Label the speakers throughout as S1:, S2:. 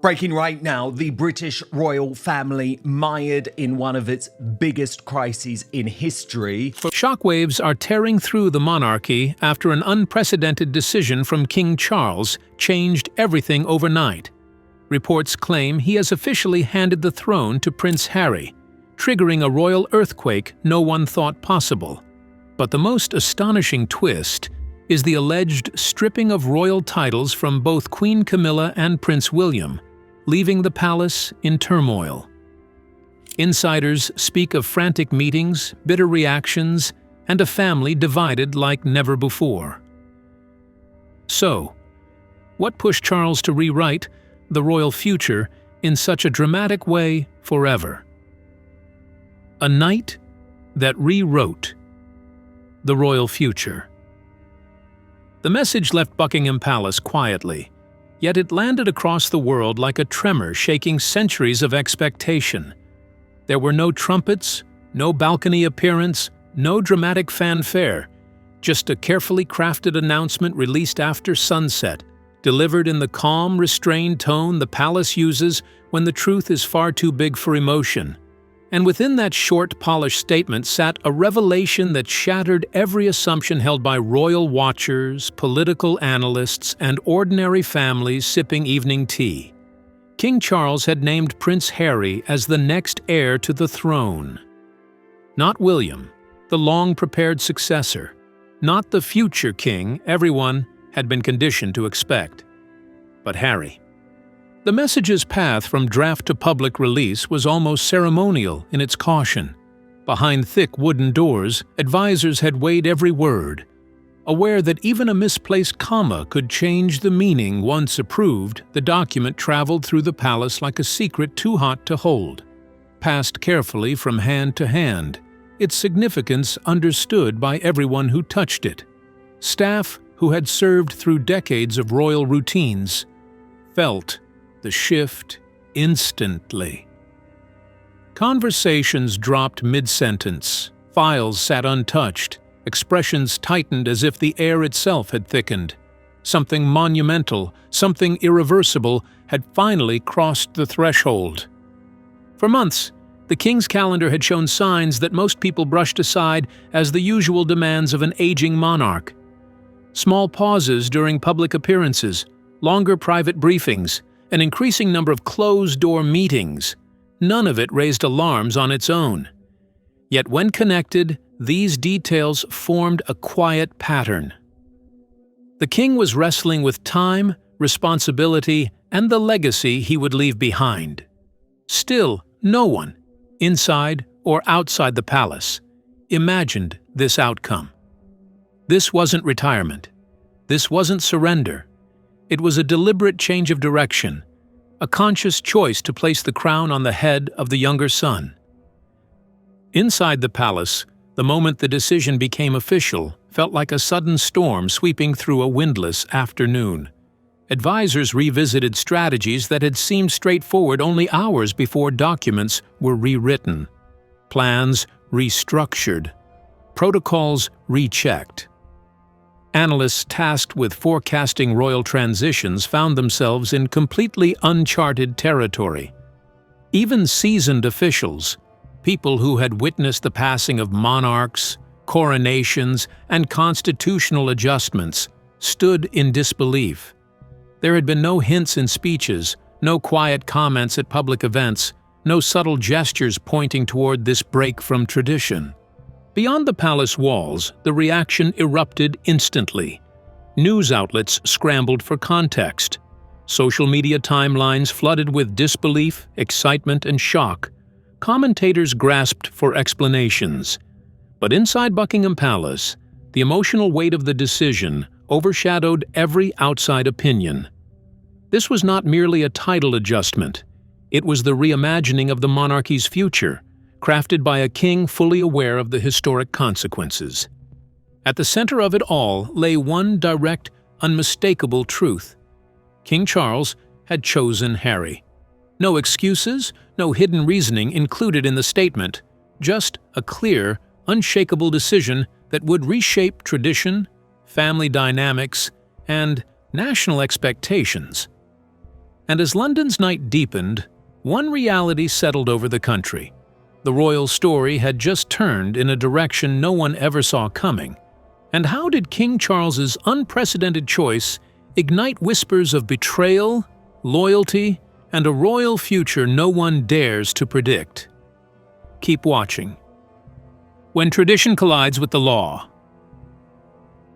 S1: Breaking right now, the British royal family mired in one of its biggest crises in history.
S2: Shockwaves are tearing through the monarchy after an unprecedented decision from King Charles changed everything overnight. Reports claim he has officially handed the throne to Prince Harry, triggering a royal earthquake no one thought possible. But the most astonishing twist is the alleged stripping of royal titles from both Queen Camilla and Prince William, leaving the palace in turmoil. Insiders speak of frantic meetings, bitter reactions, and a family divided like never before. So, what pushed Charles to rewrite the royal future in such a dramatic way forever? A night that rewrote the royal future. The message left Buckingham Palace quietly, yet it landed across the world like a tremor shaking centuries of expectation. There were no trumpets, no balcony appearance, no dramatic fanfare, just a carefully crafted announcement released after sunset, delivered in the calm, restrained tone the palace uses when the truth is far too big for emotion. And within that short, polished statement sat a revelation that shattered every assumption held by royal watchers, political analysts, and ordinary families sipping evening tea. King Charles had named Prince Harry as the next heir to the throne. Not William, the long-prepared successor. Not the future king everyone had been conditioned to expect. But Harry. The message's path from draft to public release was almost ceremonial in its caution. Behind thick wooden doors, advisors had weighed every word. Aware that even a misplaced comma could change the meaning once approved, the document traveled through the palace like a secret too hot to hold. Passed carefully from hand to hand, its significance understood by everyone who touched it. Staff who had served through decades of royal routines felt the shift instantly. Conversations dropped mid-sentence, files sat untouched, expressions tightened as if the air itself had thickened. Something monumental, something irreversible, had finally crossed the threshold. For months, the king's calendar had shown signs that most people brushed aside as the usual demands of an aging monarch. Small pauses during public appearances, longer private briefings, an increasing number of closed-door meetings. None of it raised alarms on its own. Yet when connected, these details formed a quiet pattern. The king was wrestling with time, responsibility, and the legacy he would leave behind. Still, no one, inside or outside the palace, imagined this outcome. This wasn't retirement. This wasn't surrender. It was a deliberate change of direction, a conscious choice to place the crown on the head of the younger son. Inside the palace, the moment the decision became official felt like a sudden storm sweeping through a windless afternoon. Advisors revisited strategies that had seemed straightforward only hours before documents were rewritten, plans restructured, protocols rechecked. Analysts tasked with forecasting royal transitions found themselves in completely uncharted territory. Even seasoned officials, people who had witnessed the passing of monarchs, coronations, and constitutional adjustments, stood in disbelief. There had been no hints in speeches, no quiet comments at public events, no subtle gestures pointing toward this break from tradition. Beyond the palace walls, the reaction erupted instantly. News outlets scrambled for context. Social media timelines flooded with disbelief, excitement, and shock. Commentators grasped for explanations. But inside Buckingham Palace, the emotional weight of the decision overshadowed every outside opinion. This was not merely a title adjustment. It was the reimagining of the monarchy's future, crafted by a king fully aware of the historic consequences. At the center of it all lay one direct, unmistakable truth. King Charles had chosen Harry. No excuses, no hidden reasoning included in the statement, just a clear, unshakable decision that would reshape tradition, family dynamics, and national expectations. And as London's night deepened, one reality settled over the country. The royal story had just turned in a direction no one ever saw coming. And how did King Charles's unprecedented choice ignite whispers of betrayal, loyalty, and a royal future no one dares to predict? Keep watching. When tradition collides with the law.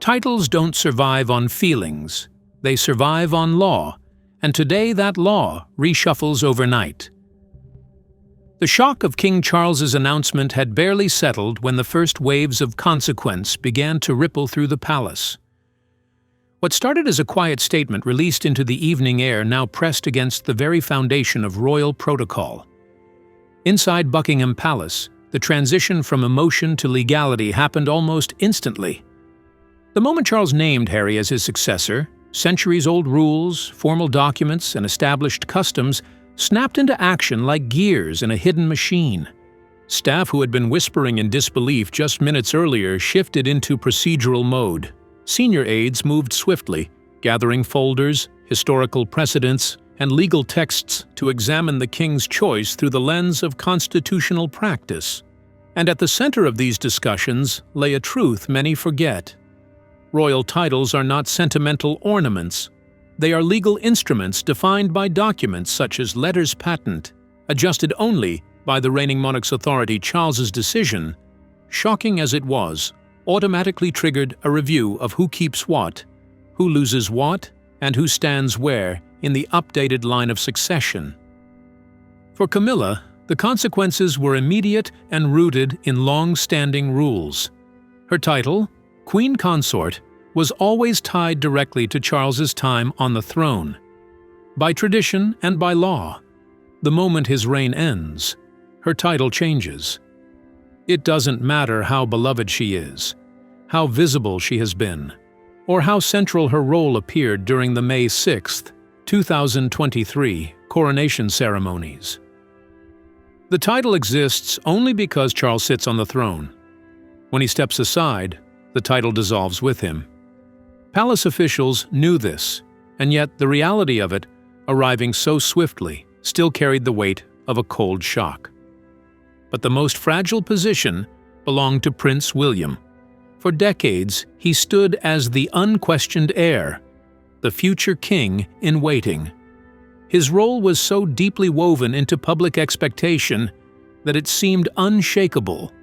S2: Titles don't survive on feelings, they survive on law, and today that law reshuffles overnight. The shock of King Charles's announcement had barely settled when the first waves of consequence began to ripple through the palace. What started as a quiet statement released into the evening air now pressed against the very foundation of royal protocol. Inside Buckingham Palace, the transition from emotion to legality happened almost instantly. The moment Charles named Harry as his successor, centuries-old rules, formal documents, and established customs snapped into action like gears in a hidden machine. Staff who had been whispering in disbelief just minutes earlier shifted into procedural mode. Senior aides moved swiftly, gathering folders, historical precedents, and legal texts to examine the king's choice through the lens of constitutional practice. And at the center of these discussions lay a truth many forget. Royal titles are not sentimental ornaments. They are legal instruments defined by documents such as letters patent, adjusted only by the reigning monarch's authority. Charles's decision, shocking as it was, automatically triggered a review of who keeps what, who loses what, and who stands where in the updated line of succession. For Camilla, the consequences were immediate and rooted in long-standing rules. Her title, Queen Consort, was always tied directly to Charles's time on the throne. By tradition and by law, the moment his reign ends, her title changes. It doesn't matter how beloved she is, how visible she has been, or how central her role appeared during the May 6, 2023 coronation ceremonies. The title exists only because Charles sits on the throne. When he steps aside, the title dissolves with him. Palace officials knew this, and yet the reality of it, arriving so swiftly, still carried the weight of a cold shock. But the most fragile position belonged to Prince William. For decades, he stood as the unquestioned heir, the future king in waiting. His role was so deeply woven into public expectation that it seemed unshakable.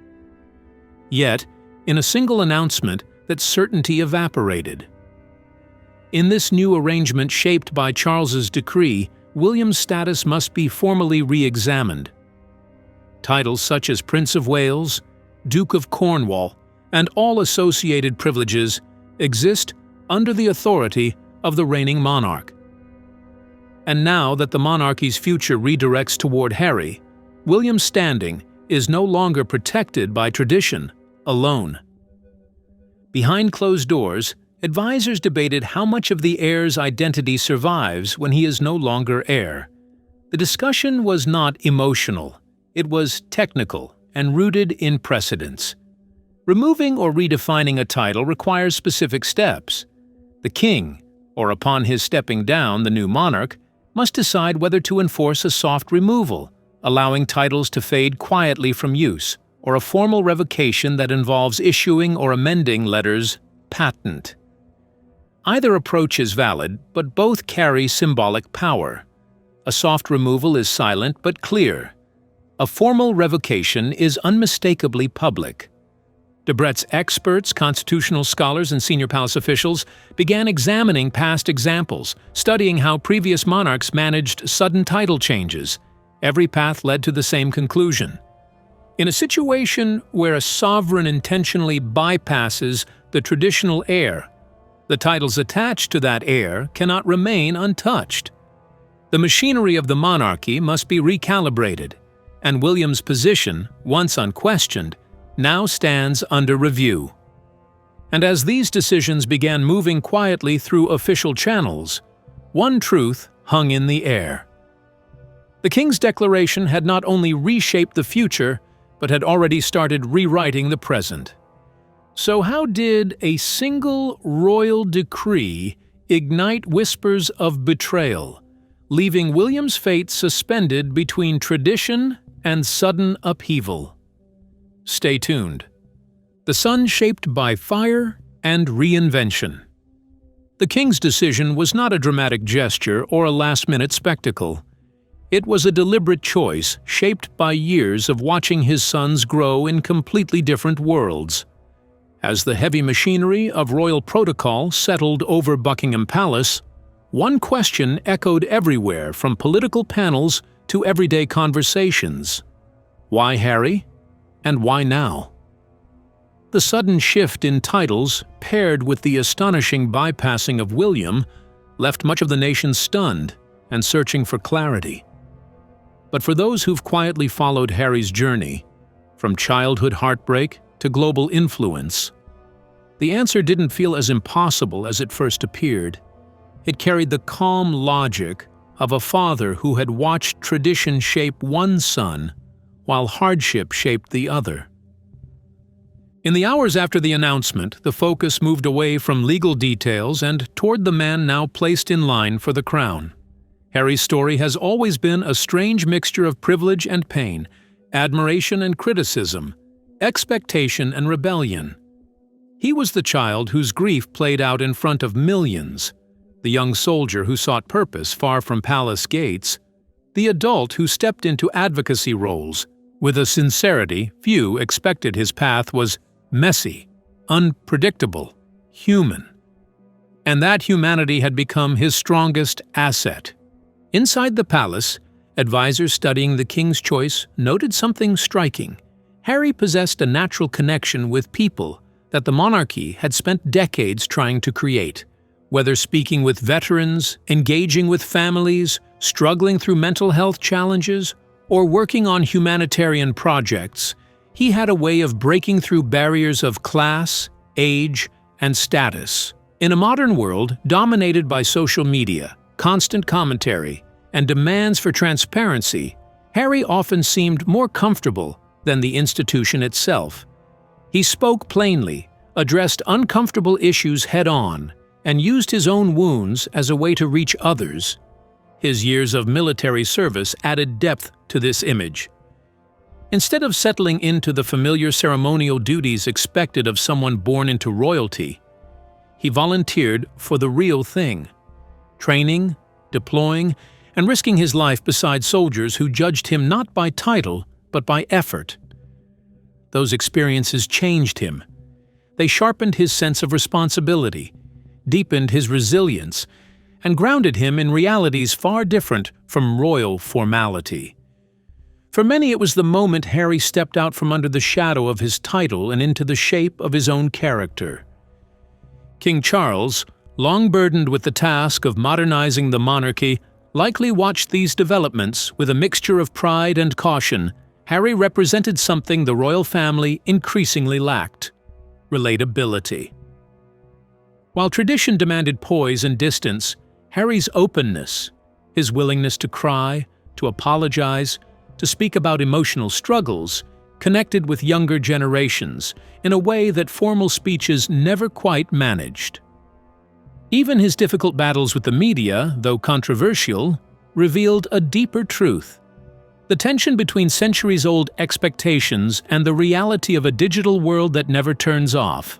S2: Yet, in a single announcement, that certainty evaporated. In this new arrangement shaped by Charles's decree, William's status must be formally re-examined. Titles such as Prince of Wales, Duke of Cornwall, and all associated privileges exist under the authority of the reigning monarch. And now that the monarchy's future redirects toward Harry, William's standing is no longer protected by tradition alone. Behind closed doors, advisors debated how much of the heir's identity survives when he is no longer heir. The discussion was not emotional, it was technical and rooted in precedents. Removing or redefining a title requires specific steps. The king, or upon his stepping down, the new monarch, must decide whether to enforce a soft removal, allowing titles to fade quietly from use, or a formal revocation that involves issuing or amending letters patent. Either approach is valid, but both carry symbolic power. A soft removal is silent but clear. A formal revocation is unmistakably public. Debrett's experts, constitutional scholars, and senior palace officials began examining past examples, studying how previous monarchs managed sudden title changes. Every path led to the same conclusion. In a situation where a sovereign intentionally bypasses the traditional heir, the titles attached to that heir cannot remain untouched. The machinery of the monarchy must be recalibrated, and William's position, once unquestioned, now stands under review. And as these decisions began moving quietly through official channels, one truth hung in the air. The king's declaration had not only reshaped the future, but had already started rewriting the present. So how did a single royal decree ignite whispers of betrayal, leaving William's fate suspended between tradition and sudden upheaval. Stay tuned. The Son Shaped by Fire and Reinvention. The king's decision was not a dramatic gesture or a last-minute spectacle. It was a deliberate choice shaped by years of watching his sons grow in completely different worlds. As the heavy machinery of royal protocol settled over Buckingham Palace, one question echoed everywhere from political panels to everyday conversations. Why Harry? And why now? The sudden shift in titles, paired with the astonishing bypassing of William, left much of the nation stunned and searching for clarity. But for those who've quietly followed Harry's journey, from childhood heartbreak to global influence, the answer didn't feel as impossible as it first appeared. It carried the calm logic of a father who had watched tradition shape one son while hardship shaped the other. In the hours after the announcement, the focus moved away from legal details and toward the man now placed in line for the crown. Harry's story has always been a strange mixture of privilege and pain, admiration and criticism, expectation and rebellion. He was the child whose grief played out in front of millions, the young soldier who sought purpose far from palace gates, the adult who stepped into advocacy roles with a sincerity few expected. His path was messy, unpredictable, human. And that humanity had become his strongest asset. Inside the palace, advisors studying the king's choice noted something striking. Harry possessed a natural connection with people that the monarchy had spent decades trying to create. Whether speaking with veterans, engaging with families, struggling through mental health challenges, or working on humanitarian projects, he had a way of breaking through barriers of class, age, and status. In a modern world dominated by social media, constant commentary, and demands for transparency, Harry often seemed more comfortable than the institution itself. He spoke plainly, addressed uncomfortable issues head-on, and used his own wounds as a way to reach others. His years of military service added depth to this image. Instead of settling into the familiar ceremonial duties expected of someone born into royalty, he volunteered for the real thing, training, deploying, and risking his life beside soldiers who judged him not by title, but by effort. Those experiences changed him. They sharpened his sense of responsibility, deepened his resilience, and grounded him in realities far different from royal formality. For many, it was the moment Harry stepped out from under the shadow of his title and into the shape of his own character. King Charles, long burdened with the task of modernizing the monarchy, likely watched these developments with a mixture of pride and caution. Harry represented something the royal family increasingly lacked: relatability. While tradition demanded poise and distance, Harry's openness, his willingness to cry, to apologize, to speak about emotional struggles, connected with younger generations in a way that formal speeches never quite managed. Even his difficult battles with the media, though controversial, revealed a deeper truth: the tension between centuries-old expectations and the reality of a digital world that never turns off.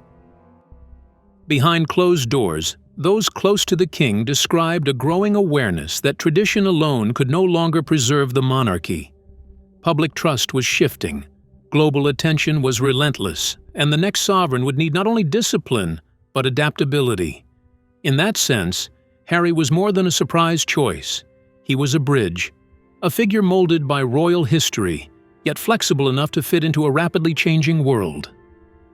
S2: Behind closed doors, those close to the king described a growing awareness that tradition alone could no longer preserve the monarchy. Public trust was shifting, global attention was relentless, and the next sovereign would need not only discipline, but adaptability. In that sense, Harry was more than a surprise choice. He was a bridge, a figure molded by royal history, yet flexible enough to fit into a rapidly changing world.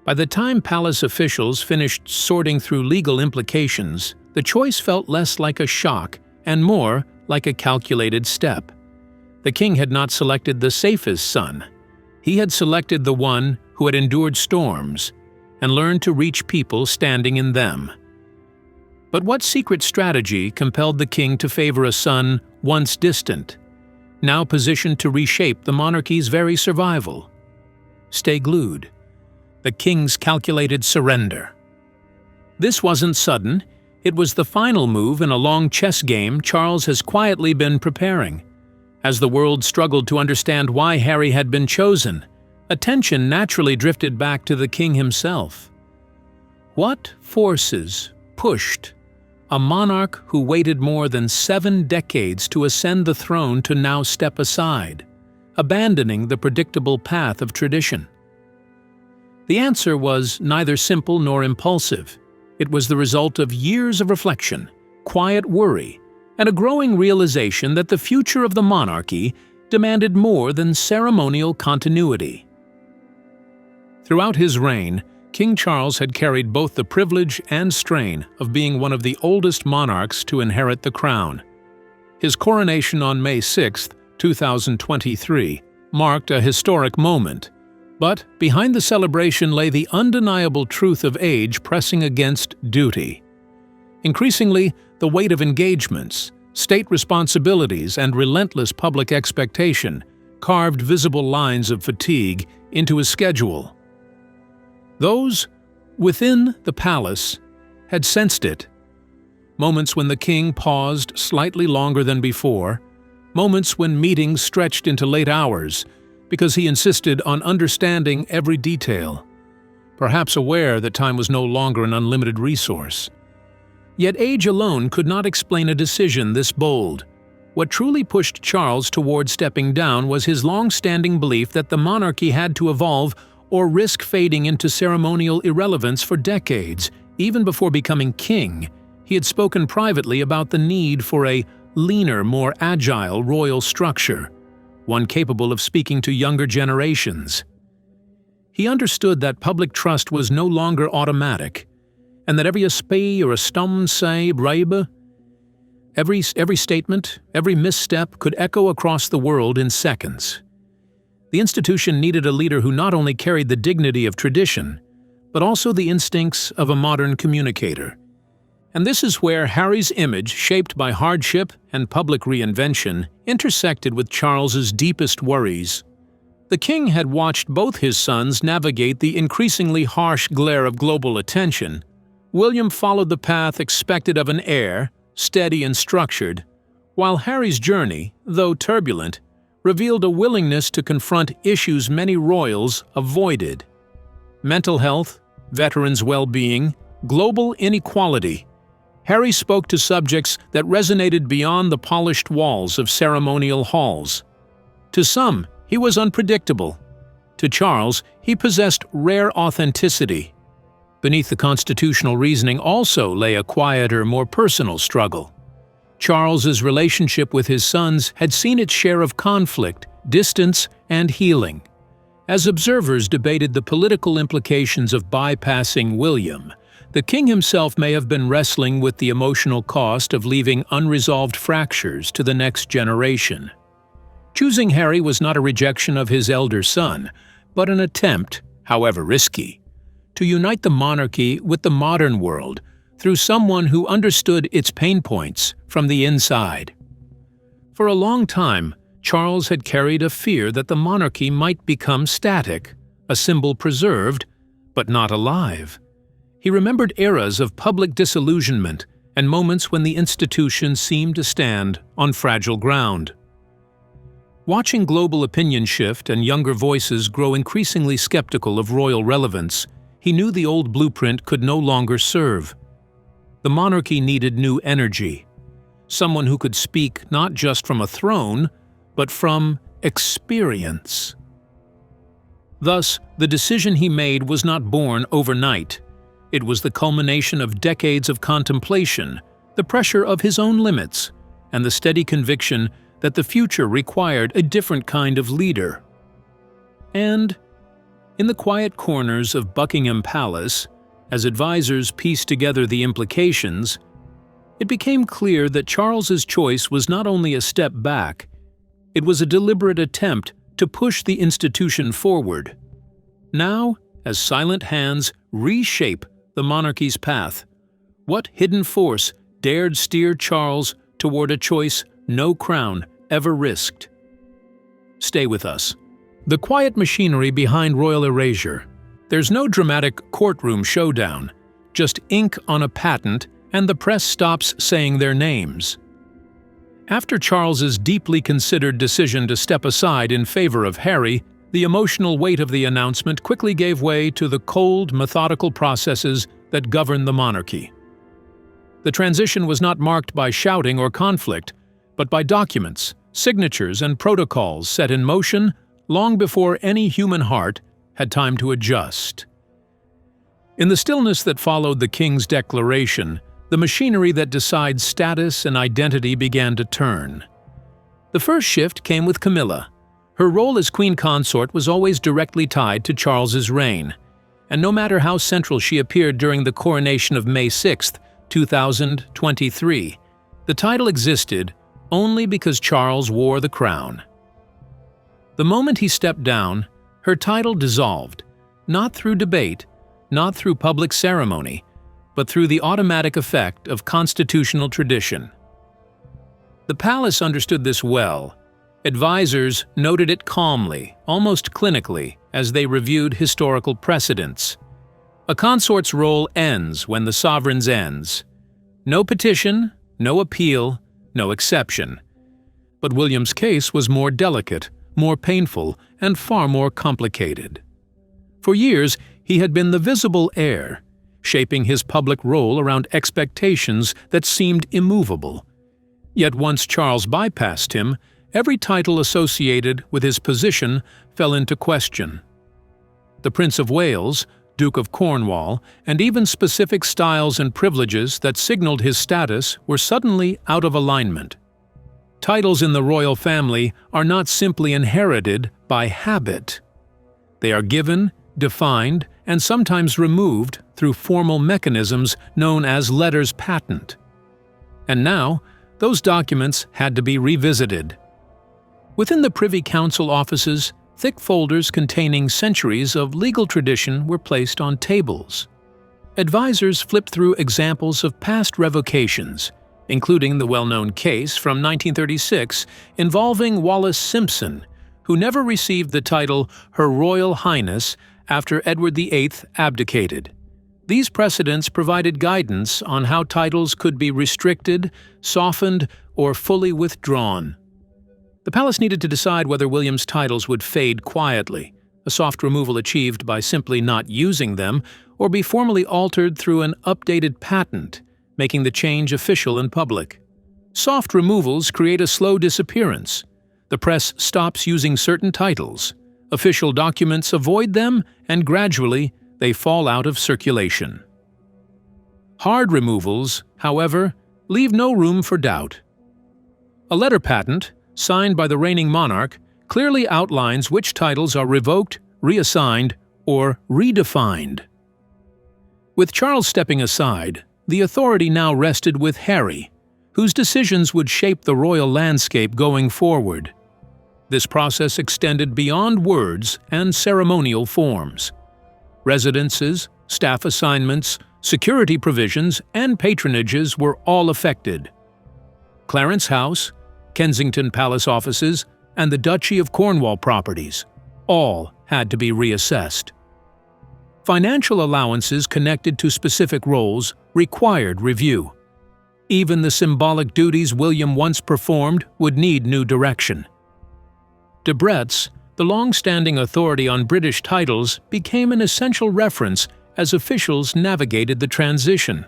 S2: By the time palace officials finished sorting through legal implications, the choice felt less like a shock and more like a calculated step. The king had not selected the safest son. He had selected the one who had endured storms and learned to reach people standing in them. But what secret strategy compelled the king to favor a son once distant, now positioned to reshape the monarchy's very survival? Stay glued. The king's calculated surrender. This wasn't sudden. It was the final move in a long chess game Charles has quietly been preparing. As the world struggled to understand why Harry had been chosen, attention naturally drifted back to the king himself. What forces pushed a monarch who waited more than 7 decades to ascend the throne to now step aside, abandoning the predictable path of tradition? The answer was neither simple nor impulsive. It was the result of years of reflection, quiet worry, and a growing realization that the future of the monarchy demanded more than ceremonial continuity. Throughout his reign, King Charles had carried both the privilege and strain of being one of the oldest monarchs to inherit the crown. His coronation on May 6, 2023, marked a historic moment. But behind the celebration lay the undeniable truth of age pressing against duty. Increasingly, the weight of engagements, state responsibilities, and relentless public expectation carved visible lines of fatigue into his schedule. Those within the palace had sensed it. Moments when the king paused slightly longer than before, moments when meetings stretched into late hours because he insisted on understanding every detail, perhaps aware that time was no longer an unlimited resource. Yet age alone could not explain a decision this bold. What truly pushed Charles toward stepping down was his long-standing belief that the monarchy had to evolve or risk fading into ceremonial irrelevance for decades. Even before becoming king, he had spoken privately about the need for a leaner, more agile royal structure, one capable of speaking to younger generations. He understood that public trust was no longer automatic, and that every aspect or a stum say brave, every statement, every misstep could echo across the world in seconds. The institution needed a leader who not only carried the dignity of tradition, but also the instincts of a modern communicator. And this is where Harry's image, shaped by hardship and public reinvention, intersected with Charles's deepest worries. The king had watched both his sons navigate the increasingly harsh glare of global attention. William followed the path expected of an heir, steady and structured, while Harry's journey, though turbulent, revealed a willingness to confront issues many royals avoided: mental health, veterans' well-being, global inequality. Harry spoke to subjects that resonated beyond the polished walls of ceremonial halls. To some, he was unpredictable. To Charles, he possessed rare authenticity. Beneath the constitutional reasoning also lay a quieter, more personal struggle. Charles's relationship with his sons had seen its share of conflict, distance, and healing. As observers debated the political implications of bypassing William, the king himself may have been wrestling with the emotional cost of leaving unresolved fractures to the next generation. Choosing Harry was not a rejection of his elder son, but an attempt, however risky, to unite the monarchy with the modern world through someone who understood its pain points from the inside. For a long time, Charles had carried a fear that the monarchy might become static, a symbol preserved, but not alive. He remembered eras of public disillusionment and moments when the institution seemed to stand on fragile ground. Watching global opinion shift and younger voices grow increasingly skeptical of royal relevance, he knew the old blueprint could no longer serve. The monarchy needed new energy, someone who could speak not just from a throne, but from experience. Thus, the decision he made was not born overnight. It was the culmination of decades of contemplation, the pressure of his own limits, and the steady conviction that the future required a different kind of leader. And, in the quiet corners of Buckingham Palace, as advisors pieced together the implications, it became clear that Charles's choice was not only a step back, it was a deliberate attempt to push the institution forward. Now, as silent hands reshape the monarchy's path, what hidden force dared steer Charles toward a choice no crown ever risked? Stay with us. The quiet machinery behind royal erasure. There's no dramatic courtroom showdown, just ink on a patent and the press stops saying their names. After Charles's deeply considered decision to step aside in favor of Harry, the emotional weight of the announcement quickly gave way to the cold, methodical processes that govern the monarchy. The transition was not marked by shouting or conflict, but by documents, signatures, and protocols set in motion long before any human heart had time to adjust. In the stillness that followed the king's declaration, the machinery that decides status and identity began to turn. The first shift came with Camilla. Her role as queen consort was always directly tied to Charles's reign, and no matter how central she appeared during the coronation of May 6, 2023, the title existed only because Charles wore the crown. The moment he stepped down, her title dissolved, not through debate, not through public ceremony, but through the automatic effect of constitutional tradition. The palace understood this well. Advisors noted it calmly, almost clinically, as they reviewed historical precedents. A consort's role ends when the sovereign's ends. No petition, no appeal, no exception. But William's case was more delicate, more painful, and far more complicated. For years, he had been the visible heir, shaping his public role around expectations that seemed immovable. Yet once Charles bypassed him, every title associated with his position fell into question. The Prince of Wales, Duke of Cornwall, and even specific styles and privileges that signaled his status were suddenly out of alignment. Titles in the royal family are not simply inherited by habit. They are given, defined, and sometimes removed through formal mechanisms known as letters patent. And now, those documents had to be revisited. Within the Privy Council offices, thick folders containing centuries of legal tradition were placed on tables. Advisors flipped through examples of past revocations, including the well-known case from 1936 involving Wallis Simpson, who never received the title Her Royal Highness after Edward VIII abdicated. These precedents provided guidance on how titles could be restricted, softened, or fully withdrawn. The palace needed to decide whether William's titles would fade quietly, a soft removal achieved by simply not using them, or be formally altered through an updated patent, making the change official in public. Soft removals create a slow disappearance. The press stops using certain titles. Official documents avoid them, and gradually, they fall out of circulation. Hard removals, however, leave no room for doubt. A letter patent, signed by the reigning monarch, clearly outlines which titles are revoked, reassigned, or redefined. With Charles stepping aside, the authority now rested with Harry, whose decisions would shape the royal landscape going forward. This process extended beyond words and ceremonial forms. Residences, staff assignments, security provisions, and patronages were all affected. Clarence House, Kensington Palace offices, and the Duchy of Cornwall properties all had to be reassessed. Financial allowances connected to specific roles required review. Even the symbolic duties William once performed would need new direction. Debrett's, the long-standing authority on British titles, became an essential reference as officials navigated the transition.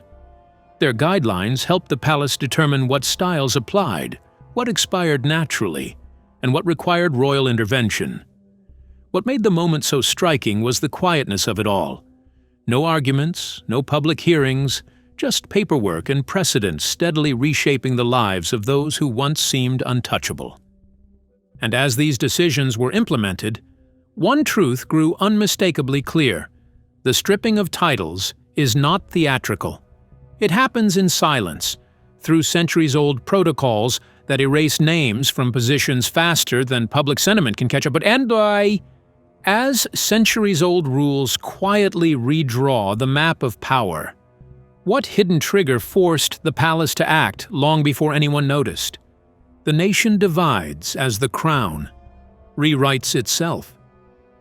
S2: Their guidelines helped the palace determine what styles applied, what expired naturally, and what required royal intervention. What made the moment so striking was the quietness of it all. No arguments, no public hearings, just paperwork and precedent steadily reshaping the lives of those who once seemed untouchable. And as these decisions were implemented, one truth grew unmistakably clear: the stripping of titles is not theatrical. It happens in silence, through centuries-old protocols that erase names from positions faster than public sentiment can catch up. As centuries-old rules quietly redraw the map of power, what hidden trigger forced the palace to act long before anyone noticed? The nation divides as the crown rewrites itself.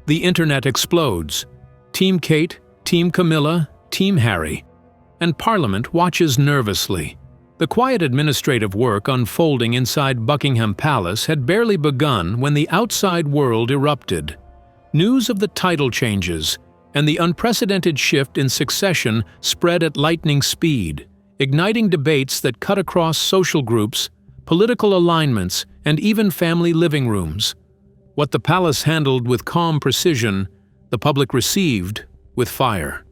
S2: The internet explodes. Team Kate, Team Camilla, Team Harry. and Parliament watches nervously. The quiet administrative work unfolding inside Buckingham Palace had barely begun when the outside world erupted. News of the title changes and the unprecedented shift in succession spread at lightning speed, igniting debates that cut across social groups, political alignments, and even family living rooms. What the palace handled with calm precision, the public received with fire.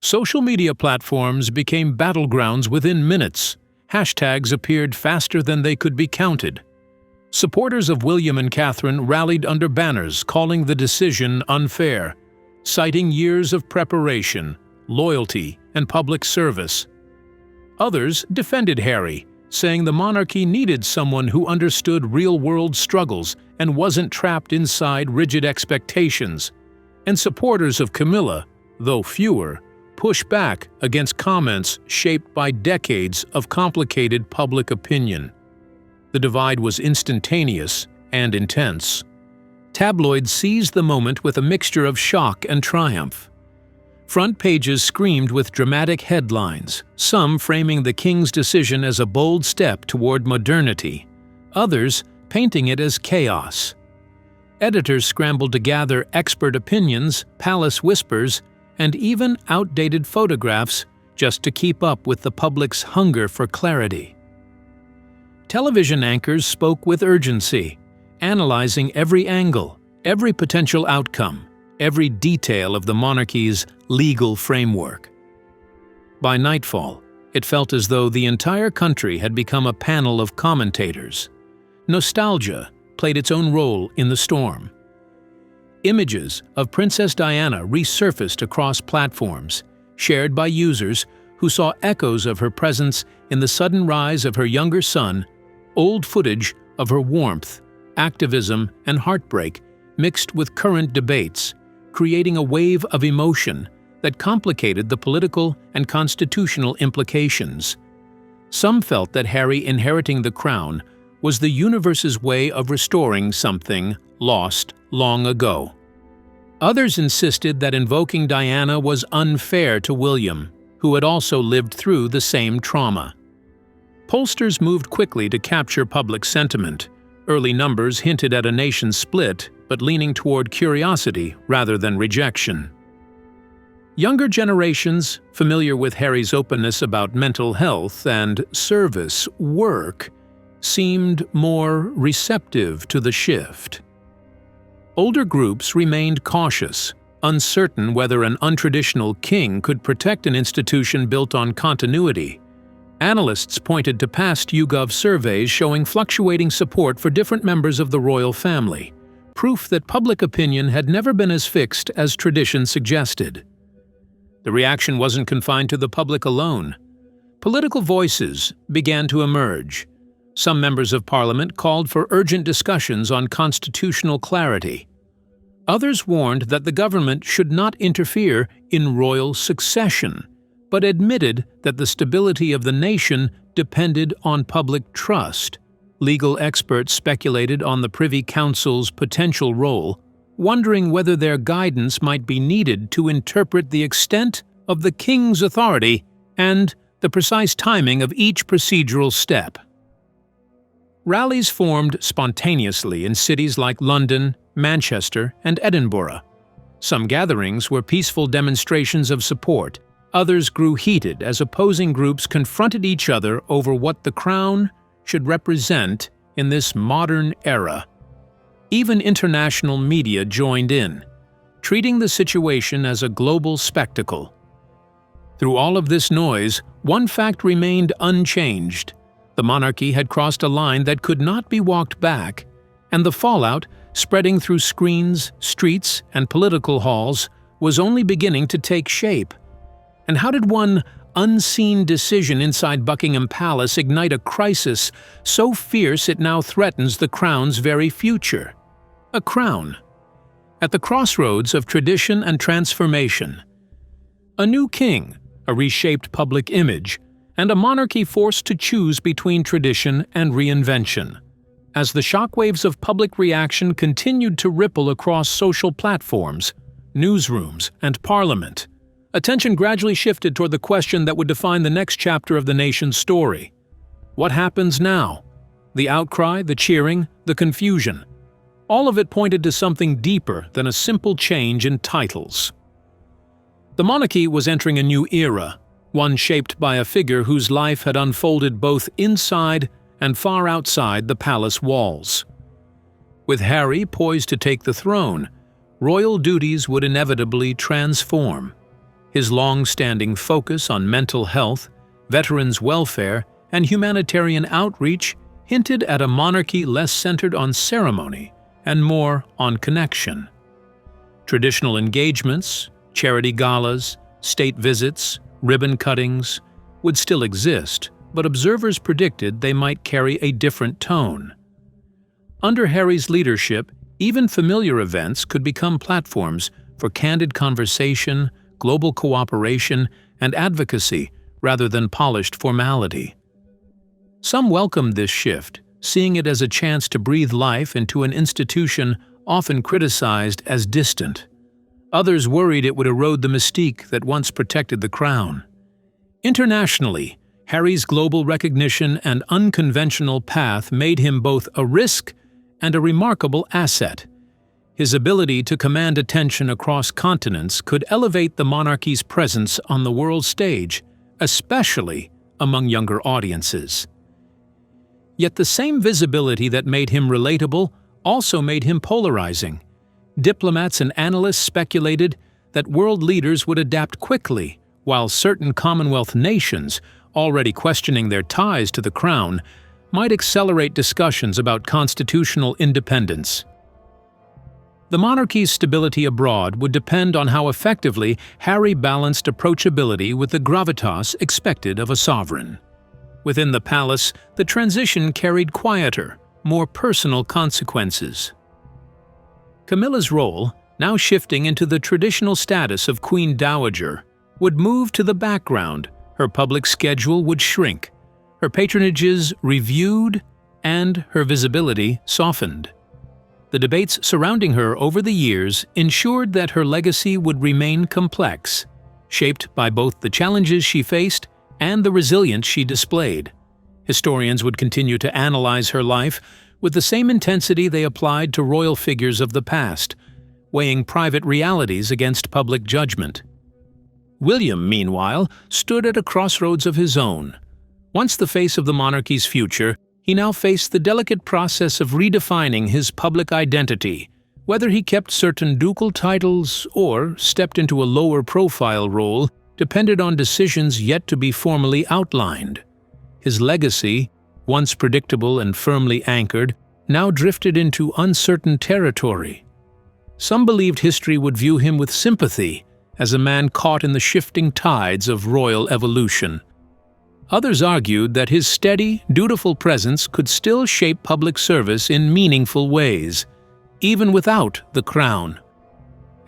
S2: Social media platforms became battlegrounds within minutes. Hashtags appeared faster than they could be counted. Supporters of William and Catherine rallied under banners calling the decision unfair, citing years of preparation, loyalty, and public service. Others defended Harry, saying the monarchy needed someone who understood real-world struggles and wasn't trapped inside rigid expectations. And supporters of Camilla, though fewer, pushed back against comments shaped by decades of complicated public opinion. The divide was instantaneous and intense. Tabloids seized the moment with a mixture of shock and triumph. Front pages screamed with dramatic headlines, some framing the king's decision as a bold step toward modernity, others painting it as chaos. Editors scrambled to gather expert opinions, palace whispers, and even outdated photographs just to keep up with the public's hunger for clarity. Television anchors spoke with urgency, analyzing every angle, every potential outcome, every detail of the monarchy's legal framework. By nightfall, it felt as though the entire country had become a panel of commentators. Nostalgia played its own role in the storm. Images of Princess Diana resurfaced across platforms, shared by users who saw echoes of her presence in the sudden rise of her younger son, old footage of her warmth, activism, and heartbreak mixed with current debates, creating a wave of emotion that complicated the political and constitutional implications. Some felt that Harry inheriting the crown was the universe's way of restoring something lost long ago. Others insisted that invoking Diana was unfair to William, who had also lived through the same trauma. Pollsters moved quickly to capture public sentiment. Early numbers hinted at a nation split, but leaning toward curiosity rather than rejection. Younger generations, familiar with Harry's openness about mental health and service work, seemed more receptive to the shift. Older groups remained cautious, uncertain whether an untraditional king could protect an institution built on continuity. Analysts pointed to past YouGov surveys showing fluctuating support for different members of the royal family, proof that public opinion had never been as fixed as tradition suggested. The reaction wasn't confined to the public alone. Political voices began to emerge. Some members of Parliament called for urgent discussions on constitutional clarity. Others warned that the government should not interfere in royal succession, but admitted that the stability of the nation depended on public trust. Legal experts speculated on the Privy Council's potential role, wondering whether their guidance might be needed to interpret the extent of the king's authority and the precise timing of each procedural step. Rallies formed spontaneously in cities like London, Manchester, and Edinburgh. Some gatherings were peaceful demonstrations of support. Others grew heated as opposing groups confronted each other over what the crown should represent in this modern era. Even international media joined in, treating the situation as a global spectacle. Through all of this noise, one fact remained unchanged. The monarchy had crossed a line that could not be walked back, and the fallout, spreading through screens, streets, and political halls, was only beginning to take shape. And how did one unseen decision inside Buckingham Palace ignite a crisis so fierce it now threatens the crown's very future? A crown at the crossroads of tradition and transformation. A new king, a reshaped public image, and a monarchy forced to choose between tradition and reinvention. As the shockwaves of public reaction continued to ripple across social platforms, newsrooms, and parliament, attention gradually shifted toward the question that would define the next chapter of the nation's story. What happens now? The outcry, the cheering, the confusion. All of it pointed to something deeper than a simple change in titles. The monarchy was entering a new era, one shaped by a figure whose life had unfolded both inside and far outside the palace walls. With Harry poised to take the throne, royal duties would inevitably transform. His long-standing focus on mental health, veterans' welfare, and humanitarian outreach hinted at a monarchy less centered on ceremony and more on connection. Traditional engagements, charity galas, state visits, ribbon cuttings would still exist, but observers predicted they might carry a different tone. Under Harry's leadership, even familiar events could become platforms for candid conversation, global cooperation, and advocacy rather than polished formality. Some welcomed this shift, seeing it as a chance to breathe life into an institution often criticized as distant. Others worried it would erode the mystique that once protected the crown. Internationally, Harry's global recognition and unconventional path made him both a risk and a remarkable asset. His ability to command attention across continents could elevate the monarchy's presence on the world stage, especially among younger audiences. Yet the same visibility that made him relatable also made him polarizing. Diplomats and analysts speculated that world leaders would adapt quickly, while certain Commonwealth nations, already questioning their ties to the crown, might accelerate discussions about constitutional independence. The monarchy's stability abroad would depend on how effectively Harry balanced approachability with the gravitas expected of a sovereign. Within the palace, the transition carried quieter, more personal consequences. Camilla's role, now shifting into the traditional status of Queen Dowager, would move to the background. Her public schedule would shrink, her patronages reviewed, and her visibility softened. The debates surrounding her over the years ensured that her legacy would remain complex, shaped by both the challenges she faced and the resilience she displayed. Historians would continue to analyze her life with the same intensity they applied to royal figures of the past, weighing private realities against public judgment. William, meanwhile, stood at a crossroads of his own. Once the face of the monarchy's future, he now faced the delicate process of redefining his public identity, whether he kept certain ducal titles or stepped into a lower-profile role depended on decisions yet to be formally outlined. His legacy, once predictable and firmly anchored, now drifted into uncertain territory. Some believed history would view him with sympathy, as a man caught in the shifting tides of royal evolution. Others argued that his steady, dutiful presence could still shape public service in meaningful ways, even without the crown.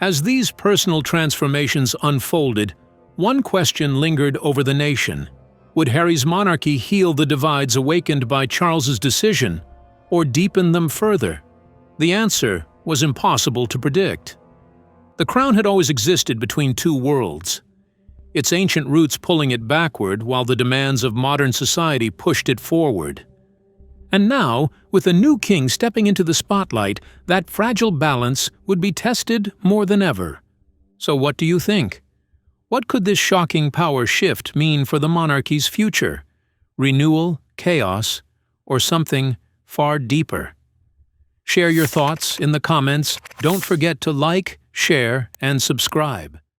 S2: As these personal transformations unfolded, one question lingered over the nation. Would Harry's monarchy heal the divides awakened by Charles's decision, or deepen them further? The answer was impossible to predict. The crown had always existed between two worlds, its ancient roots pulling it backward while the demands of modern society pushed it forward. And now, with a new king stepping into the spotlight, that fragile balance would be tested more than ever. So what do you think? What could this shocking power shift mean for the monarchy's future? Renewal, chaos, or something far deeper? Share your thoughts in the comments. Don't forget to like, share, and subscribe.